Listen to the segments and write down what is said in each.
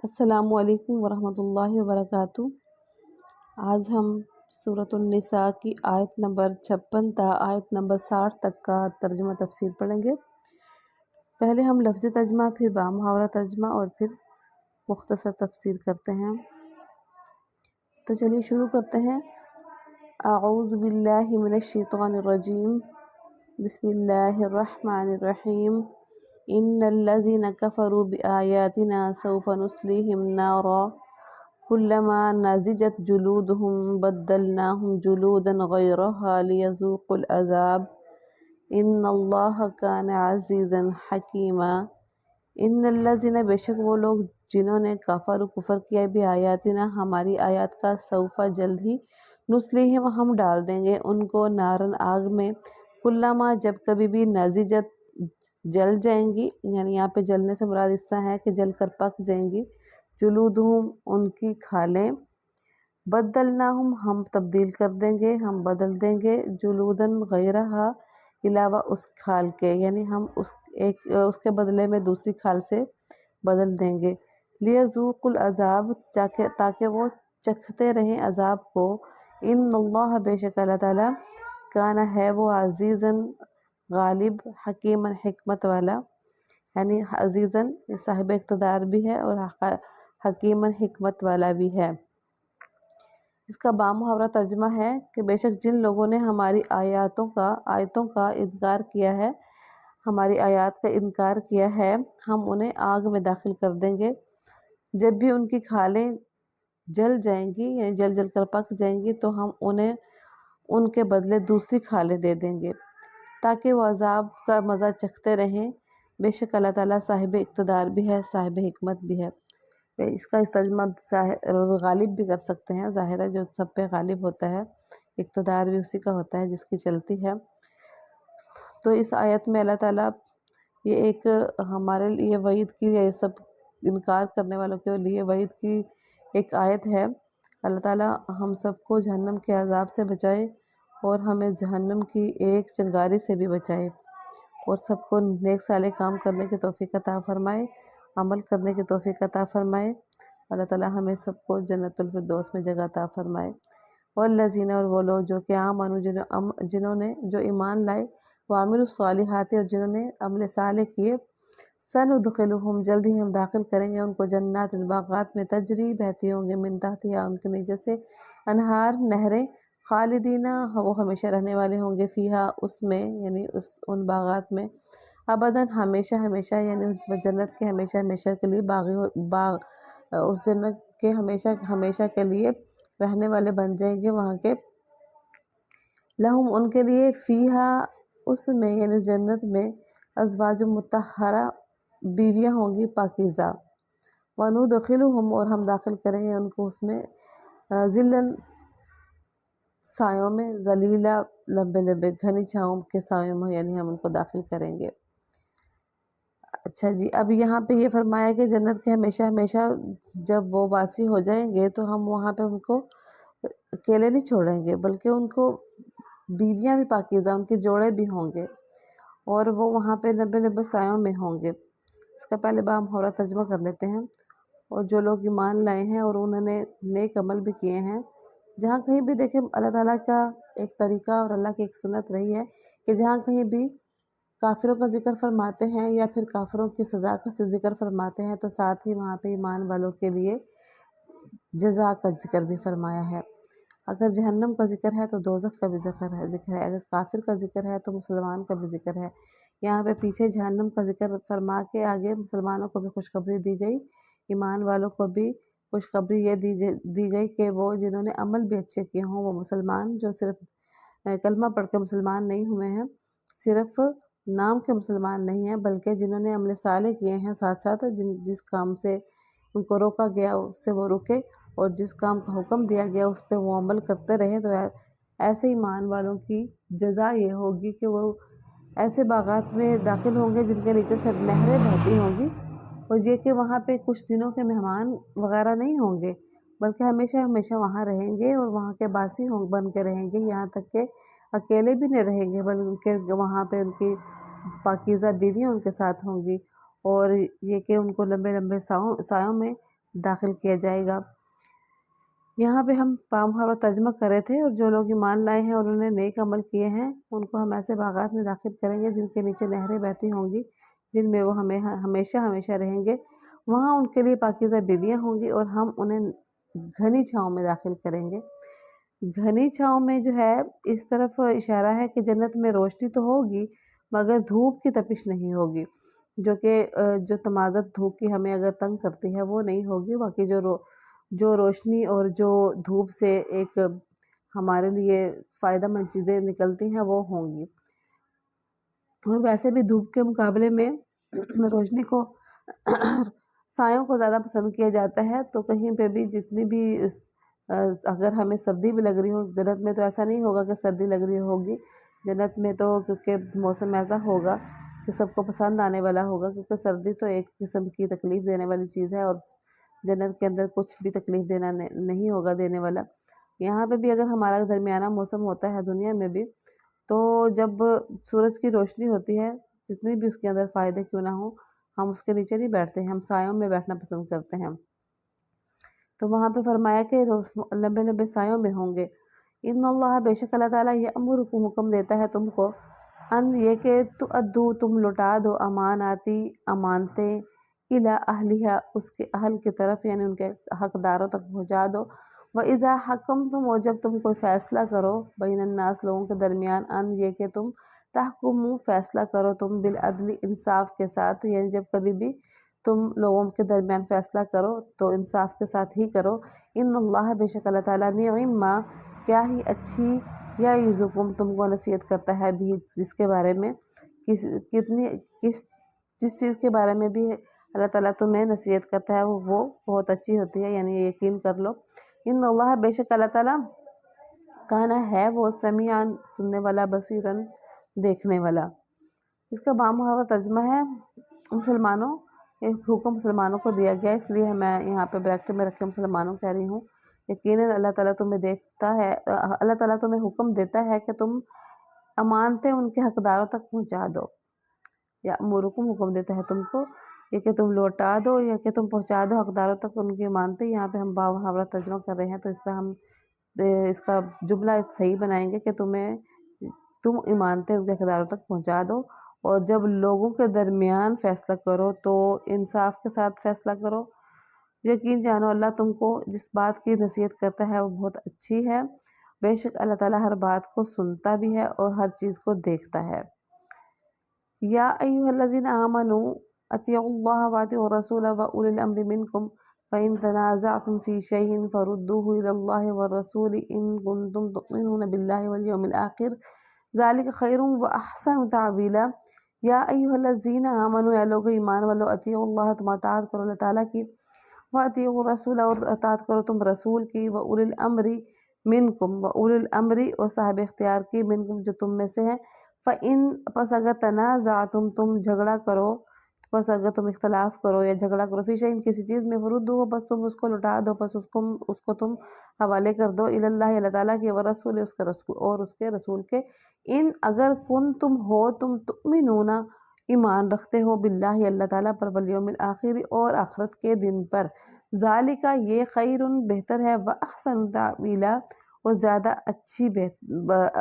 السلام علیکم ورحمۃ اللہ وبرکاتہ۔ آج ہم سورۃ النساء کی آیت نمبر 56 تا آیت نمبر 60 تک کا ترجمہ تفسیر پڑھیں گے۔ پہلے ہم لفظی ترجمہ، پھر بامحاورہ ترجمہ اور پھر مختصر تفسیر کرتے ہیں۔ تو چلیے شروع کرتے ہیں۔ اعوذ باللہ من الشیطان الرجیم، بسم اللہ الرحمن الرحیم۔ ان الذين كفروا بآياتنا سوف نصليهم نارا كلما نضجت جلودهم بدلناهم جلودا غيرها ليذوقوا العذاب ان الله كان عزيزا حكيما۔ ان الذين، بے شک وہ لوگ جنہوں نے کفر کیا بآیاتنا ہماری آیات کا، سوف جلد ہی، نصلیہم ہم ڈال دیں گے ان کو، نارن آگ میں، کلما جب کبھی بھی، نضجت جل جائیں گی، یعنی یہاں پہ جلنے سے مراد اس طرح ہے کہ جل کر پک جائیں گی، جلودہم ان کی کھالیں، بدلناہم ہم تبدیل کر دیں گے، ہم بدل دیں گے، جلودن غیرہا علاوہ اس کھال کے، یعنی ہم اس کے بدلے میں دوسری کھال سے بدل دیں گے، لیذوقوا العذاب تاکہ وہ چکھتے رہیں عذاب کو، ان اللہ بے شک اللہ تعالیٰ، کانا ہے وہ، عزیزاً غالب، حکیماً حکمت والا، یعنی عزیزاً صاحب اقتدار بھی ہے اور حکیماً حکمت والا بھی ہے۔ اس کا بامحاورہ ترجمہ ہے کہ بے شک جن لوگوں نے ہماری آیتوں کا انکار کیا ہے، ہماری آیات کا انکار کیا ہے، ہم انہیں آگ میں داخل کر دیں گے، جب بھی ان کی کھالیں جل جائیں گی، یعنی جل جل کر پک جائیں گی، تو ہم انہیں ان کے بدلے دوسری کھالیں دے دیں گے تاکہ وہ عذاب کا مزہ چکھتے رہیں۔ بے شک اللہ تعالیٰ صاحب اقتدار بھی ہے، صاحب حکمت بھی ہے۔ اس کا ترجمہ غالب بھی کر سکتے ہیں، ظاہر ہے جو سب پہ غالب ہوتا ہے، اقتدار بھی اسی کا ہوتا ہے جس کی چلتی ہے۔ تو اس آیت میں اللہ تعالیٰ یہ ایک ہمارے لیے وعید کی، یہ سب انکار کرنے والوں کے لیے وعید کی ایک آیت ہے۔ اللہ تعالیٰ ہم سب کو جہنم کے عذاب سے بچائے اور ہمیں جہنم کی ایک چنگاری سے بھی بچائے، اور سب کو نیک صالح کام کرنے کی توفیق عطا فرمائے، عمل کرنے کی توفیق عطا فرمائے۔ اللہ تعالیٰ ہمیں سب کو جنت الفردوس میں جگہ عطا فرمائے۔ والذین، اور وہ لوگ جو کہ جنہوں نے جو ایمان لائے، وعملوا الصالحات، اور جنہوں نے عمل صالح کیے، سندخلہم جلد ہی ہم داخل کریں گے ان کو، جنات باغات میں، تجری بہتی ہوں گے، من تحتہا ان کے نیچے سے، انہار نہریں، خالدین وہ ہمیشہ رہنے والے ہوں گے، فیہا اس میں، یعنی ان باغات میں، ابداً ہمیشہ ہمیشہ، یعنی اس جنت کے ہمیشہ ہمیشہ کے لیے اس جنت کے ہمیشہ ہمیشہ کے لیے رہنے والے بن جائیں گے وہاں کے، لہم ان کے لیے، فیہا اس میں، یعنی جنت میں، ازواج مطہرہ بیویاں ہوں گی پاکیزہ، وندخلہم اور ہم داخل کریں گے ان کو اس میں، ذلًا سایوں میں، ذلیلا لمبے لمبے گھنی چھاؤں کے سایوں میں، یعنی ہم ان کو داخل کریں گے۔ اچھا جی، اب یہاں پہ یہ فرمایا کہ جنت کے ہمیشہ ہمیشہ جب وہ واسی ہو جائیں گے تو ہم وہاں پہ ان کو اکیلے نہیں چھوڑیں گے، بلکہ ان کو بیویاں بھی پاکیزہ، ان کے جوڑے بھی ہوں گے، اور وہ وہاں پہ لمبے لمبے سایوں میں ہوں گے۔ اس کا پہلے بامحاورہ ترجمہ کر لیتے ہیں۔ اور جو لوگ ایمان لائے ہیں اور انہوں نے نیک عمل بھی کیے ہیں، جہاں کہیں بھی دیکھیں اللہ تعالیٰ کا ایک طریقہ اور اللہ کی ایک سنت رہی ہے کہ جہاں کہیں بھی کافروں کا ذکر فرماتے ہیں یا پھر کافروں کی سزا کا ذکر فرماتے ہیں، تو ساتھ ہی وہاں پہ ایمان والوں کے لیے جزا کا ذکر بھی فرمایا ہے۔ اگر جہنم کا ذکر ہے تو دوزخ کا بھی ذکر ہے، اگر کافر کا ذکر ہے تو مسلمان کا بھی ذکر ہے۔ یہاں پہ پیچھے جہنم کا ذکر فرما کے آگے مسلمانوں کو بھی خوشخبری دی گئی، ایمان والوں کو بھی خوشخبری یہ دی گئی کہ وہ جنہوں نے عمل بھی اچھے کیے ہوں، وہ مسلمان جو صرف کلمہ پڑھ کے مسلمان نہیں ہوئے ہیں، صرف نام کے مسلمان نہیں ہیں، بلکہ جنہوں نے عمل صالح کیے ہیں، ساتھ ساتھ جس کام سے ان کو روکا گیا اس سے وہ رکے، اور جس کام کا حکم دیا گیا اس پہ وہ عمل کرتے رہے، تو ایسے ایمان والوں کی جزا یہ ہوگی کہ وہ ایسے باغات میں داخل ہوں گے جن کے نیچے سے نہریں بہتی ہوں گی، اور یہ کہ وہاں پہ کچھ دنوں کے مہمان وغیرہ نہیں ہوں گے، بلکہ ہمیشہ ہمیشہ وہاں رہیں گے اور وہاں کے باسی بن کے رہیں گے، یہاں تک کہ اکیلے بھی نہیں رہیں گے، بلکہ وہاں پہ ان کی پاکیزہ بیویاں ان کے ساتھ ہوں گی، اور یہ کہ ان کو لمبے لمبے سایوں میں داخل کیا جائے گا۔ یہاں پہ ہم بامحاورہ ترجمہ کر رہے تھے، اور جو لوگ ایمان لائے ہیں اور انہوں نے نیک عمل کیے ہیں ان کو ہم ایسے باغات میں داخل کریں گے جن کے نیچے نہریں بہتی ہوں گی، جن میں وہ ہمیشہ ہمیشہ رہیں گے۔ وہاں ان کے لیے پاکیزہ بیویاں ہوں گی، اور ہم انہیں گھنی چھاؤں میں داخل کریں گے۔ گھنی چھاؤں میں جو ہے اس طرف اشارہ ہے کہ جنت میں روشنی تو ہوگی مگر دھوپ کی تپش نہیں ہوگی، جو تمازت دھوپ کی ہمیں اگر تنگ کرتی ہے وہ نہیں ہوگی، باقی جو روشنی اور جو دھوپ سے ایک ہمارے لیے فائدہ مند چیزیں نکلتی ہیں وہ ہوں گی۔ اور ویسے بھی دھوپ کے مقابلے میں روشنی کو سایوں کو زیادہ پسند کیا جاتا ہے، تو کہیں پہ بھی جتنی بھی اگر ہمیں سردی بھی لگ رہی ہو، جنت میں تو ایسا نہیں ہوگا کہ سردی لگ رہی ہوگی، جنت میں تو کیونکہ موسم ایسا ہوگا کہ سب کو پسند آنے والا ہوگا، کیونکہ سردی تو ایک قسم کی تکلیف دینے والی چیز ہے، اور جنت کے اندر کچھ بھی تکلیف دینا نہیں ہوگا دینے والا۔ یہاں پہ بھی اگر ہمارا درمیانہ موسم ہوتا ہے دنیا میں بھی، تو جب سورج کی روشنی ہوتی ہے جتنی بھی اس کے اندر فائدے کیوں نہ ہوں، ہم اس کے نیچے نہیں بیٹھتے ہیں، ہم سایوں میں بیٹھنا پسند کرتے ہیں۔ تو وہاں پہ فرمایا کہ لمبے لمبے سایوں میں ہوں گے۔ ان اللہ، بے شک اللہ تعالیٰ یأمرکم، حکم دیتا ہے تم کو، ان یہ کہ تؤدوا، تم لوٹا دو، اماناتی، امانتیں، الی اہلیہا، اس کے اہل کی طرف، یعنی ان کے حقداروں تک پہنچا دو۔ وَإِذَا حَكَمْتُمْ، اور جب تم کوئی فیصلہ کرو، بین الناس، لوگوں کے درمیان، ان یہ کہ تم تحکموا، فیصلہ کرو تم، بالعدل، انصاف کے ساتھ، یعنی جب کبھی بھی تم لوگوں کے درمیان فیصلہ کرو تو انصاف کے ساتھ ہی کرو۔ ان اللہ، بے شک اللہ تعالیٰ، نعم ما، کیا ہی اچھی، یعظکم، تم کو نصیحت کرتا ہے بھی، جس کے بارے میں جس چیز کے بارے میں بھی اللہ تعالیٰ تمہیں نصیحت کرتا ہے وہ بہت اچھی ہوتی ہے، یعنی یہ یقین کر لو۔ ان اللہ، بے شک اللہ تعالیٰ، کانا ہے وہ، سمیعاً، سننے والا، بصیراً، دیکھنے والا۔ اس کا بامحاورہ ترجمہ ہے، مسلمانوں، ایک حکم مسلمانوں کو دیا گیا، اس لیے میں یہاں پہ بریکٹ میں رکھ کے مسلمانوں کہہ رہی ہوں۔ یقیناً اللہ تعالیٰ تمہیں دیکھتا ہے، اللہ تعالیٰ تمہیں حکم دیتا ہے کہ تم امانتیں ان کے حقداروں تک پہنچا دو، یا امورکم، حکم دیتا ہے تم کو، یہ کہ تم لوٹا دو یا کہ تم پہنچا دو حقداروں تک ان کی امانتیں۔ یہاں پہ ہم بامحاورہ ترجمہ کر رہے ہیں، تو اس طرح ہم اس کا جملہ صحیح بنائیں گے کہ تم امانتیں ان کے حقداروں تک پہنچا دو، اور جب لوگوں کے درمیان فیصلہ کرو تو انصاف کے ساتھ فیصلہ کرو۔ یقین جانو اللہ تم کو جس بات کی نصیحت کرتا ہے وہ بہت اچھی ہے، بے شک اللہ تعالیٰ ہر بات کو سنتا بھی ہے اور ہر چیز کو دیکھتا ہے۔ یا ایھا الذین آمنوا اطیعوا اللہ واطیعوا الرسول واولی الامر منکم فإن تنازعتم فی شیء فردوہ الی اللہ والرسول ان کنتم تؤمنون باللہ والیوم الآخر ذلک خیر واحسن تأویلا۔ یا ایھا الذین آمنوا، اے لوگو ایمان والو، اطیعوا اللہ، تم اطاعت کرو اللہ تعالیٰ کی، واطیعوا الرسول، اور اطاعت کرو تم رسول کی، واولی الامر منکم، واولی الامر، اور صاحب اختیار کی، منکم، جو تم میں سے ہیں، فإن، پس اگر تنازعتم، تم جھگڑا کرو، پس اگر تم اختلاف کرو یا جھگڑا کرو، فی شیء، کسی چیز میں، فردوہ، بس تم اس کو لوٹا دو، بس اس کو تم حوالے کر دو، الی اللہ، اللہ تعالیٰ کے، ورسول، اس کا رسول، اور اس کے رسول کے، ان، اگر کنتم ہو تم، تؤمنون، ایمان رکھتے ہو، باللہ، اللہ تعالیٰ پر، والیوم الآخر، اور آخرت کے دن پر، ذالک، یہ، خیر، بہتر ہے، واحسن تأویلا، اور زیادہ اچھی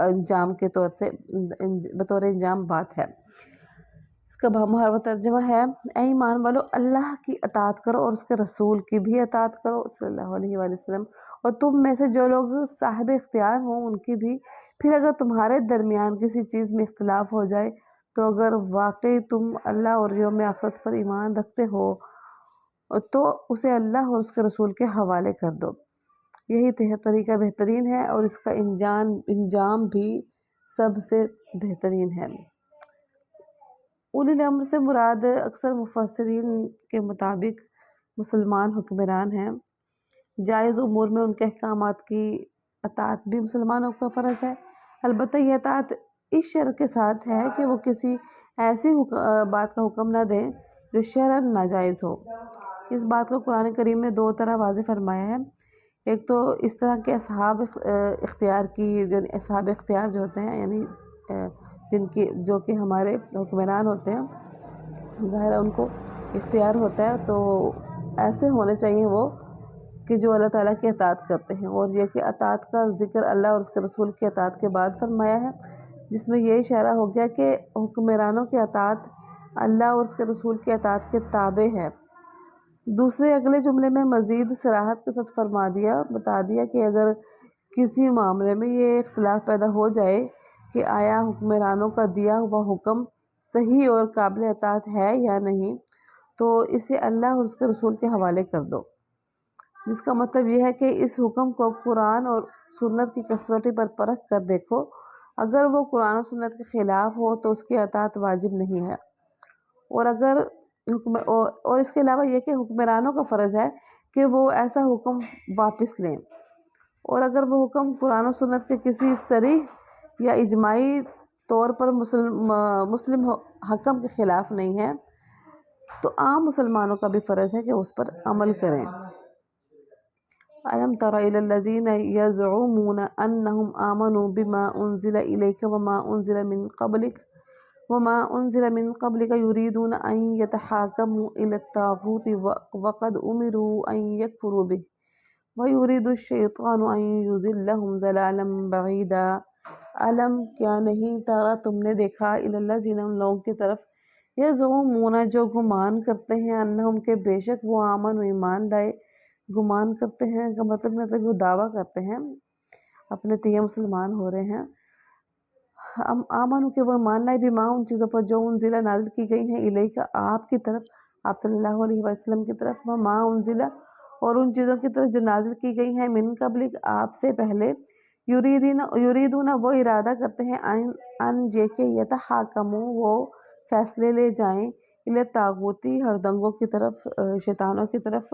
انجام کے طور سے، بطور انجام بات ہے۔ اس کا بامحاورہ ترجمہ ہے، اے ایمان والو، اللہ کی اطاعت کرو اور اس کے رسول کی بھی اطاعت کرو، صلی اللہ علیہ وآلہ وسلم، اور تم میں سے جو لوگ صاحب اختیار ہوں ان کی بھی۔ پھر اگر تمہارے درمیان کسی چیز میں اختلاف ہو جائے تو اگر واقعی تم اللہ اور یوم آخرت پر ایمان رکھتے ہو تو اسے اللہ اور اس کے رسول کے حوالے کر دو، یہی طریقہ بہترین ہے، اور اس کا انجام بھی سب سے بہترین ہے۔ اولی الامر سے مراد اکثر مفسرین کے مطابق مسلمان حکمران ہیں۔ جائز امور میں ان کے احکامات کی اطاعت بھی مسلمانوں کا فرض ہے، البتہ یہ اطاعت اس شرط کے ساتھ ہے کہ وہ کسی ایسی بات کا حکم نہ دیں جو شرعاً ناجائز ہو۔ اس بات کو قرآن کریم نے دو طرح واضح فرمایا ہے، ایک تو اس طرح کے اصحاب اختیار جو ہوتے ہیں، یعنی جو کہ ہمارے حکمران ہوتے ہیں، ظاہر ہے ان کو اختیار ہوتا ہے، تو ایسے ہونے چاہیے وہ کہ جو اللہ تعالیٰ کی اطاعت کرتے ہیں، اور یہ کہ اطاعت کا ذکر اللہ اور اس کے رسول کی اطاعت کے بعد فرمایا ہے، جس میں یہ اشارہ ہو گیا کہ حکمرانوں کی اطاعت اللہ اور اس کے رسول کی اطاعت کے تابع ہے۔ دوسرے اگلے جملے میں مزید صراحت کے ساتھ بتا دیا کہ اگر کسی معاملے میں یہ اختلاف پیدا ہو جائے کہ آیا حکمرانوں کا دیا ہوا حکم صحیح اور قابل اطاعت ہے یا نہیں، تو اسے اللہ اور اس کے رسول کے حوالے کر دو، جس کا مطلب یہ ہے کہ اس حکم کو قرآن اور سنت کی کسوٹی پر پرکھ کر دیکھو، اگر وہ قرآن و سنت کے خلاف ہو تو اس کی اطاعت واجب نہیں ہے، اور اس کے علاوہ یہ کہ حکمرانوں کا فرض ہے کہ وہ ایسا حکم واپس لیں، اور اگر وہ حکم قرآن و سنت کے کسی صریح یا اجماعی طور پر مسلم حکم کے خلاف نہیں ہے تو عام مسلمانوں کا بھی فرض ہے کہ اس پر عمل کریں۔ أَلَمْ تَرَ إِلَى الَّذِينَ يَزْعُمُونَ أَنَّهُمْ آمَنُوا بِمَا أُنزِلَ إِلَيْكَ وَمَا أُنزِلَ مِن قَبْلِكَ يُرِيدُونَ أَن يَتَحَاكَمُوا إِلَى الطَّاغُوتِ وَقَدْ أُمِرُوا أَن يَكْفُرُوا بِهِ وَيُرِيدُ الشَّيْطَانُ أَن يُضِلَّهُمْ ضَلَالًا بَعِيدًا۔ علم کیا نہیں تارا تم نے دیکھا إِلَى الَّذِينَ ان لوگوں کی طرف یزعمون جو گمان کرتے ہیں انہم کے بے شک وہ آمن و ایمان لائے، گمان کرتے ہیں کا مطلب وہ دعویٰ کرتے ہیں اپنے تئیں مسلمان ہو رہے ہیں، آمن کہ وہ ایمان لائے بھی ماں ان چیزوں پر جو انزلہ نازل کی گئی ہیں الیک آپ کی طرف، آپ صلی اللہ علیہ وسلم کی طرف، وہ ماں انزلہ اور ان چیزوں کی طرف جو نازل کی گئی ہیں من قبلک آپ سے پہلے، یریدون وہ ارادہ کرتے ہیں ان جے کے یتحاکموا وہ فیصلے لے جائیں الی الطاغوتی ہردنگوں کی طرف، شیطانوں کی طرف،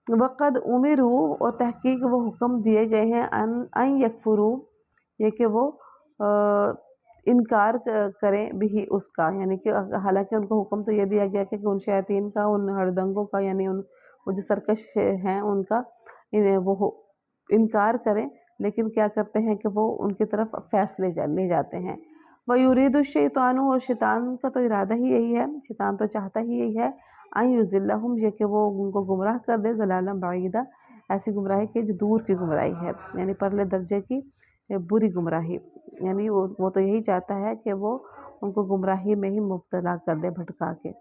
وقد امروا اور تحقیق وہ حکم دیے گئے ہیں ان یکفروا یہ کہ وہ انکار کریں بھی اس کا، یعنی کہ حالانکہ ان کو حکم تو یہ دیا گیا کہ ان شیاطین کا، ان ہردنگوں کا، یعنی وہ جو سرکش ہیں ان کا وہ انکار کریں، لیکن کیا کرتے ہیں کہ وہ ان کی طرف فیصلے لے جاتے ہیں۔ وَيُرِيدُ الشَّيْطَانُ اور شیطان کا تو ارادہ ہی یہی ہے، شیطان تو چاہتا ہی یہی ہے ان یضلہم یہ کہ وہ ان کو گمراہ کر دے ضلالا بعیدا ایسی گمراہی کہ جو دور کی گمراہی ہے، یعنی پرلے درجے کی بری گمراہی، یعنی وہ تو یہی چاہتا ہے کہ وہ ان کو گمراہی میں ہی مبتلا کر دے بھٹکا کے۔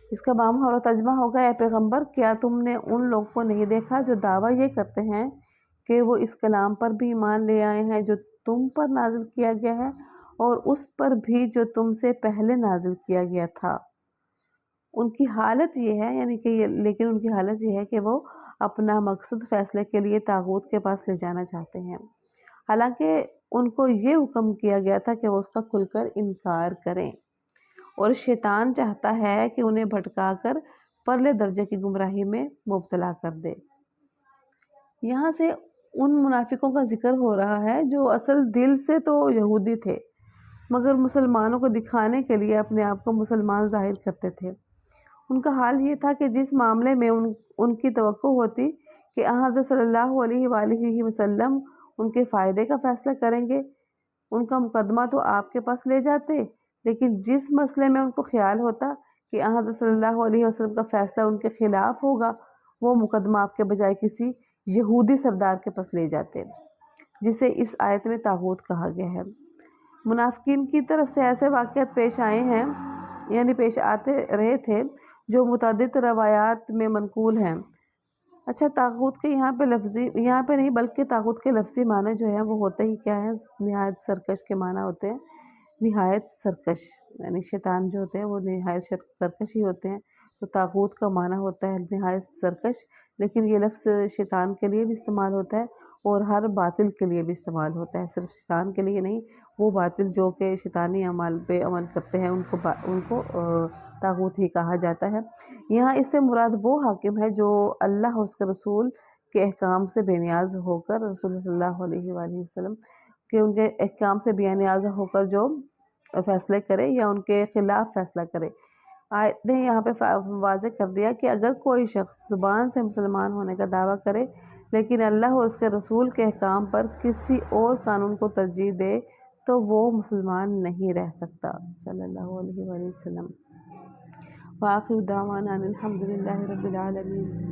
اس کا بامحور ترجمہ ہوگا اے پیغمبر کیا تم نے ان لوگوں کو نہیں دیکھا جو دعویٰ یہ کرتے ہیں کہ وہ اس کلام پر بھی ایمان لے آئے ہیں جو تم پر نازل کیا گیا ہے اور اس پر بھی جو تم سے پہلے نازل کیا گیا تھا، ان کی حالت یہ ہے، یعنی کہ لیکن ان کی حالت یہ ہے کہ وہ اپنا مقصد فیصلے کے لیے طاغوت کے پاس لے جانا چاہتے ہیں، حالانکہ ان کو یہ حکم کیا گیا تھا کہ وہ اس کا کھل کر انکار کریں، اور شیطان چاہتا ہے کہ انہیں بھٹکا کر پرلے درجے کی گمراہی میں مبتلا کر دے۔ یہاں سے ان منافقوں کا ذکر ہو رہا ہے جو اصل دل سے تو یہودی تھے مگر مسلمانوں کو دکھانے کے لیے اپنے آپ کو مسلمان ظاہر کرتے تھے۔ ان کا حال یہ تھا کہ جس معاملے میں ان کی توقع ہوتی کہ حضرت صلی اللہ علیہ وآلہ وسلم ان کے فائدے کا فیصلہ کریں گے، ان کا مقدمہ تو آپ کے پاس لے جاتے، لیکن جس مسئلے میں ان کو خیال ہوتا کہ حضرت صلی اللہ علیہ وسلم کا فیصلہ ان کے خلاف ہوگا، وہ مقدمہ آپ کے بجائے کسی یہودی سردار کے پاس لے جاتے، جسے اس آیت میں طاغوت کہا گیا ہے۔ منافقین کی طرف سے ایسے واقعات پیش آئے ہیں، یعنی پیش آتے رہے تھے جو متعدد روایات میں منقول ہیں۔ اچھا، طاغوت کے یہاں پہ نہیں بلکہ طاغوت کے لفظی معنی جو ہے وہ ہوتے ہی کیا ہے، نہایت سرکش کے معنی ہوتے ہیں، نہایت سرکش، یعنی شیطان جو ہوتے ہیں وہ نہایت سرکش ہی ہوتے ہیں، تو طاغوت کا معنی ہوتا ہے نہایت سرکش، لیکن یہ لفظ شیطان کے لیے بھی استعمال ہوتا ہے اور ہر باطل کے لیے بھی استعمال ہوتا ہے، صرف شیطان کے لیے نہیں، وہ باطل جو کہ شیطانی اعمال پہ عمل کرتے ہیں ان کو طاغوت ہی کہا جاتا ہے۔ یہاں اس سے مراد وہ حاکم ہے جو اللہ اور اس کے رسول کے احکام سے بے نیاز ہو کر، رسول صلی اللہ علیہ وآلہ وسلم کہ ان کے احکام سے بے نیاز ہو کر جو فیصلے کرے یا ان کے خلاف فیصلہ کرے۔ آیت نے یہاں پہ واضح کر دیا کہ اگر کوئی شخص زبان سے مسلمان ہونے کا دعویٰ کرے لیکن اللہ اور اس کے رسول کے احکام پر کسی اور قانون کو ترجیح دے تو وہ مسلمان نہیں رہ سکتا، صلی اللہ علیہ وآلہ وسلم۔ وآخر دعوانا الحمد للہ رب العالمین۔